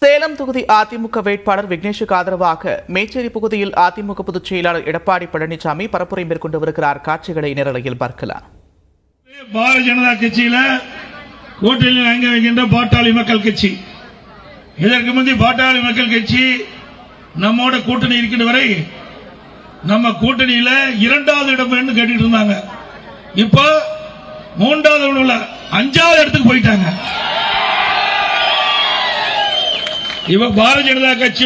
சேலம் தொகுதி அதிமுக வேட்பாளர் விக்னேஷுக்கு ஆதரவாக மேச்சேரி பகுதியில் அதிமுக பொதுச் செயலாளர் எடப்பாடி பழனிசாமி பரப்புரை மேற்கொண்டு வருகிறார். காட்சிகளை நேரலையில் பார்க்கலாம். பாரதிய ஜனதா கட்சியில கூட்டணியில் அங்க வைக்கின்ற பாட்டாளி மக்கள் கட்சி, இதற்கு முந்தைய பாட்டாளி மக்கள் கட்சி நம்மோட கூட்டணி இருக்கின்ற வரை நம்ம கூட்டணியில இரண்டாவது இடம் கேட்டுட்டு இருந்தாங்க. இப்போ மூன்றாவது உள்ள 5வது இடத்துக்கு போயிட்டாங்க. இப்ப பாரதிய ஜனதா கட்சி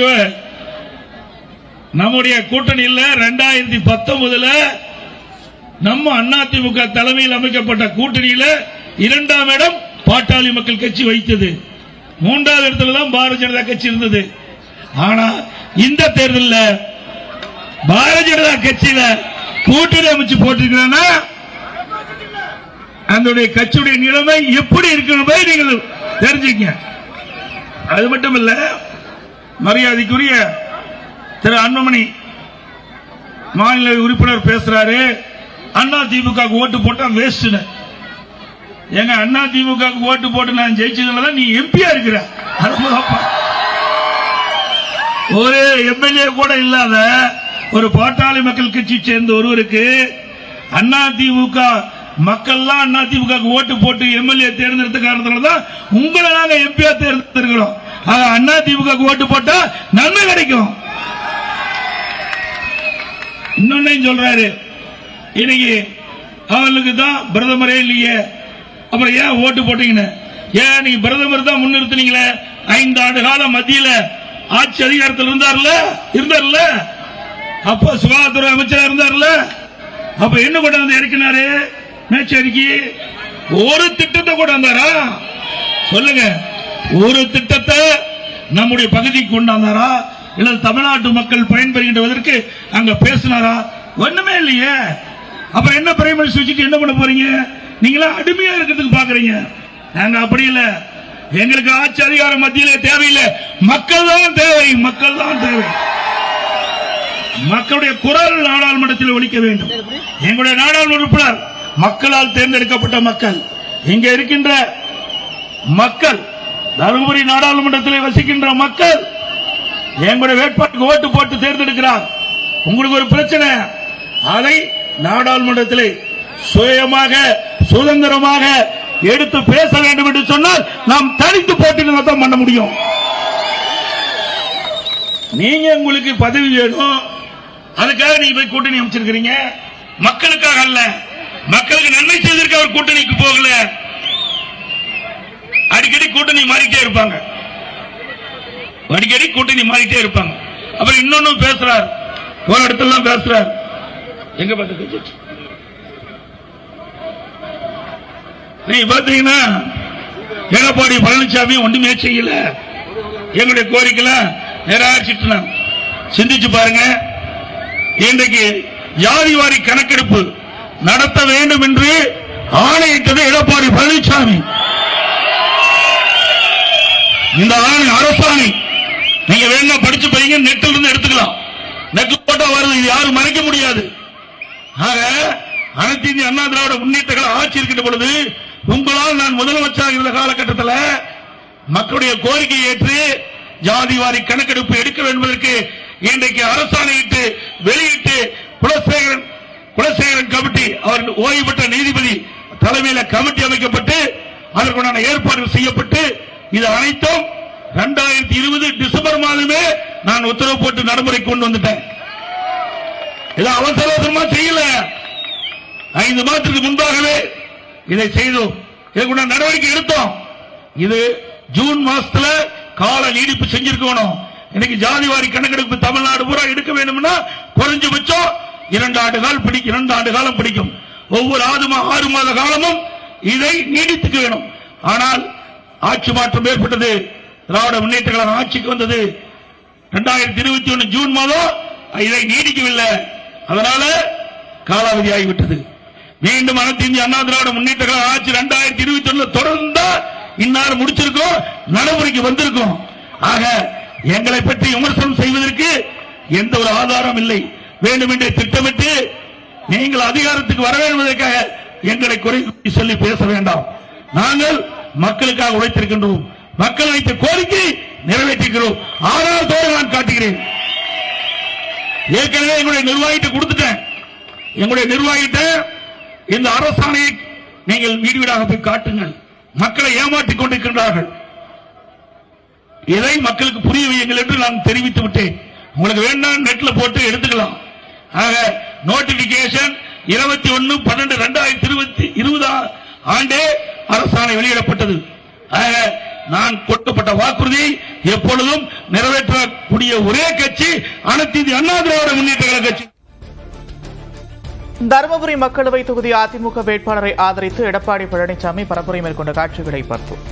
நம்முடைய கூட்டணியில் 2019 நம்ம அதிமுக தலைமையில் அமைக்கப்பட்ட கூட்டணியில் 2ஆம் இடம் பாட்டாளி மக்கள் கட்சி வைத்தது. 3வது இடத்துல தான் பாரதிய ஜனதா கட்சி இருந்தது. ஆனா இந்த தேர்தலில் பாரதிய ஜனதா கட்சியில கூட்டணி அமைச்சு போட்டிருக்கிறேன்னா அந்த கட்சியுடைய நிலைமை எப்படி இருக்கிற நீங்கள் தெரிஞ்சுக்க. அது மட்டுமல்ல, மரியாதைக்குரிய திரு அன்புமணி மாநில உறுப்பினர் பேசுறாரு, அண்ணா திமுக ஓட்டு போட்டா வேஸ்ட். எங்க அண்ணா திமுக ஓட்டு போட்டு நான் ஜெயிச்சதுனால நீ எம்பியா இருக்கிற, ஒரு எம்எல்ஏ கூட இல்லாத ஒரு பாட்டாளி மக்கள் கட்சி சேர்ந்த ஒருவருக்கு அண்ணா திமுக மக்கள்லாம் அண்ணா திமுக ஓட்டு போட்டு எம்எல்ஏ தேர்ந்தெடுத்த காரணத்தினால தான் உங்களை நாங்க எம்பியா தேர்ந்தெடுக்கிறோம். அண்ணா திமுக ஓட்டு போட்டா நன்மை கிடைக்கும். இன்னொன்னு சொல்றாரு, இன்னைக்கு அவர்களுக்கு தான் பிரதமரே இல்லையே, அப்புறம் ஏன் ஓட்டு போட்டீங்கன்னு. ஏன் நீங்க பிரதமர் தான் முன்னிறுத்தினீங்களே, 5 ஆண்டு காலம் மத்தியில ஆட்சி அதிகாரத்தில் இருந்தார்ல, அப்ப சுகாதாரத்துறை அமைச்சராக இருந்தார்ல, அப்ப என்ன கொண்டாந்து இறக்கினாரு மேச்சேரிக்கு? ஒரு திட்டத்தை கொண்டாந்தாரா சொல்லுங்க? ஒரு திட்டத்தை நம்முடைய பகுதிக்கு கொண்டாந்தாரா இல்ல தமிழ்நாட்டு மக்கள் பயன்பெறுகின்றதற்கு அங்க பேசினாரா? ஒண்ணுமே இல்லையே. அப்புறம் என்ன பிரைம் மினிஸ்டர் வச்சுட்டு என்ன பண்ண போறீங்க? நீங்களா அடிமையா இருக்கிறதுக்கு பாக்குறீங்க. நாங்க அப்படி இல்ல, எங்களுக்கு ஆட்சி அதிகாரம் மத்தியிலே தேவையில்லை, மக்கள் தான் தேவை. மக்கள் தான் தேவை. மக்களுடைய குரல் நாடாளுமன்றத்தில் ஒலிக்க வேண்டும். எங்களுடைய நாடாளுமன்ற உறுப்பினர் மக்களால் தேர்ந்தெடுக்கப்பட்ட மக்கள், இங்க இருக்கின்ற மக்கள், தருமபுரி நாடாளுமன்றத்தில் வசிக்கின்ற மக்கள் எங்களுடைய வேட்பாளருக்கு ஓட்டு போட்டு தேர்ந்தெடுக்கிறார். உங்களுக்கு ஒரு பிரச்சனை, அதை நாடாளுமன்றத்தில் சுயமாக சுதந்திரமாக எடுத்து பேச வேண்டும் என்று சொன்னால் நாம் தனித்து போட்டியில் தான் பண்ண முடியும். நீங்க உங்களுக்கு பதவி வேணும், அதுக்காக நீங்க போய் கூட்டணி அமைச்சிருக்கிறீங்க. மக்களுக்காக அல்ல, மக்களுக்கு நன்மை செய்வதற்கு அவர் கூட்டணிக்கு போகல. அடிக்கடி கூட்டணி மாறிட்டே இருப்பாங்க, அடிக்கடி கூட்டணி மாறிட்டே இருப்பாங்க. அப்புறம் இன்னொன்னு பேசுறார், ஒரு இடத்துல பேசுறார், எங்க பார்த்து நீங்க பாத்தீங்கன்னா எடப்பாடி பழனிசாமி ஒன்றுமே செய்யல, எங்களுடைய கோரிக்கை நிறைவேற்றிட்டு. சிந்திச்சு பாருங்க, இன்றைக்கு ஜாதிவாரி கணக்கெடுப்பு நடத்த வேண்டும் என்று ஆணையிட்டது எடப்பாடி பழனிசாமி. இந்த ஆணை அரசாணை நீங்க வேணா படிச்சு போறீங்க, நெட்டில் இருந்து எடுத்துக்கலாம். நெட் போட்டா வருது, இது யாரும் மறைக்க முடியாது. ஆக அனைத்து இந்திய அண்ணா திராவிட முன்னேற்ற கழகம் ஆட்சி இருக்கின்ற பொழுது உங்களால் நான் முதலமைச்சராக இருந்த காலகட்டத்தில் மக்களுடைய கோரிக்கையை ஏற்று ஜாதிவாரி கணக்கெடுப்பு எடுக்க வேண்டும் என்பதற்கு இன்றைக்கு அரசாணையிட்டு வெளியிட்டு குலசேகரன் கமிட்டி, அவர் ஓய்வு பெற்ற நீதிபதி தலைமையில் கமிட்டி அமைக்கப்பட்டு அதற்குண்டான ஏற்பாடுகள் செய்யப்பட்டு இது அனைத்தும் 2020 டிசம்பர் மாதமே நான் உத்தரவு போட்டு நடைமுறை கொண்டு வந்துட்டேன். இதை அவசரமா செய்யல, 5 மாதத்துக்கு முன்பாகவே இதை செய்தோம், இதுக்குள்ள நடவடிக்கை எடுத்தோம். இது ஜூன் மாசத்துல கால நீடிப்பு செஞ்சிருக்கணும். இன்னைக்கு ஜாதிவாரி கணக்கெடுப்பு தமிழ்நாடு பூரா எடுக்க வேண்டும்னா குறைஞ்சபட்சம் 2 ஆண்டு காலம் பிடிக்கும். ஒவ்வொரு 6 மாத காலமும் இதை நீடித்துக்க வேணும். ஆனால் ஆட்சி மாற்றம் ஏற்பட்டது, திராவிட முன்னேற்ற கழகம் ஆட்சிக்கு வந்தது 2021 ஜூன் மாதம், இதை நீடிக்கவில்லை. அதனால காலாவதி ஆகிவிட்டது. மீண்டும் அனைத்து இந்திய அண்ணா திராவிட முன்னேற்ற கழகம் ஆட்சி 2021 தொடர்ந்தா இந்நாள் முடிச்சிருக்கோம், நடைமுறைக்கு வந்திருக்கும். ஆக எங்களை பற்றி விமர்சனம் செய்வதற்கு எந்த ஒரு ஆதாரம் இல்லை. வேண்டும் என்றே திட்டமிட்டு நீங்கள் அதிகாரத்துக்கு வர வேண்டுவதற்காக எங்களை குறை சொல்லி பேச வேண்டாம். நாங்கள் மக்களுக்காக உழைத்திருக்கின்றோம். மக்கள் வைத்த கோரிக்கை நிறைவேற்றிக்கிறோம். ஆதாரத்தோடு நான் காட்டுகிறேன். ஏற்கனவே எங்களுடைய நிர்வாகிட்ட கொடுத்துட்டேன். எங்களுடைய நிர்வாகிட்ட இந்த அரசாணையை நீங்கள் வீடு வீடாக போய் காட்டுங்கள். மக்களை ஏமாற்றிக் கொண்டிருக்கின்றார்கள். இதை மக்களுக்கு புரிய வையுங்கள் என்று நான் தெரிவித்து விட்டேன். உங்களுக்கு வேண்டாம் நெட்ல போட்டு எடுத்துக்கலாம். ஆக நோட்டிபிகேஷன் 21/12/2020 ஆண்டே அரசாணை வெளியிடப்பட்டது. ஆக நான் கொடுக்கப்பட்ட வாக்குறுதி எப்பொழுதும் நிறைவேற்றக்கூடிய ஒரே கட்சி அனைத்து இந்திய அண்ணா திராவிட முன்னேற்ற கழக கட்சி. தருமபுரி மக்களவை தொகுதி அதிமுக வேட்பாளரை ஆதரித்து எடப்பாடி பழனிசாமி பரப்புரை மேற்கொண்ட காட்சிகளை பார்த்தோம்.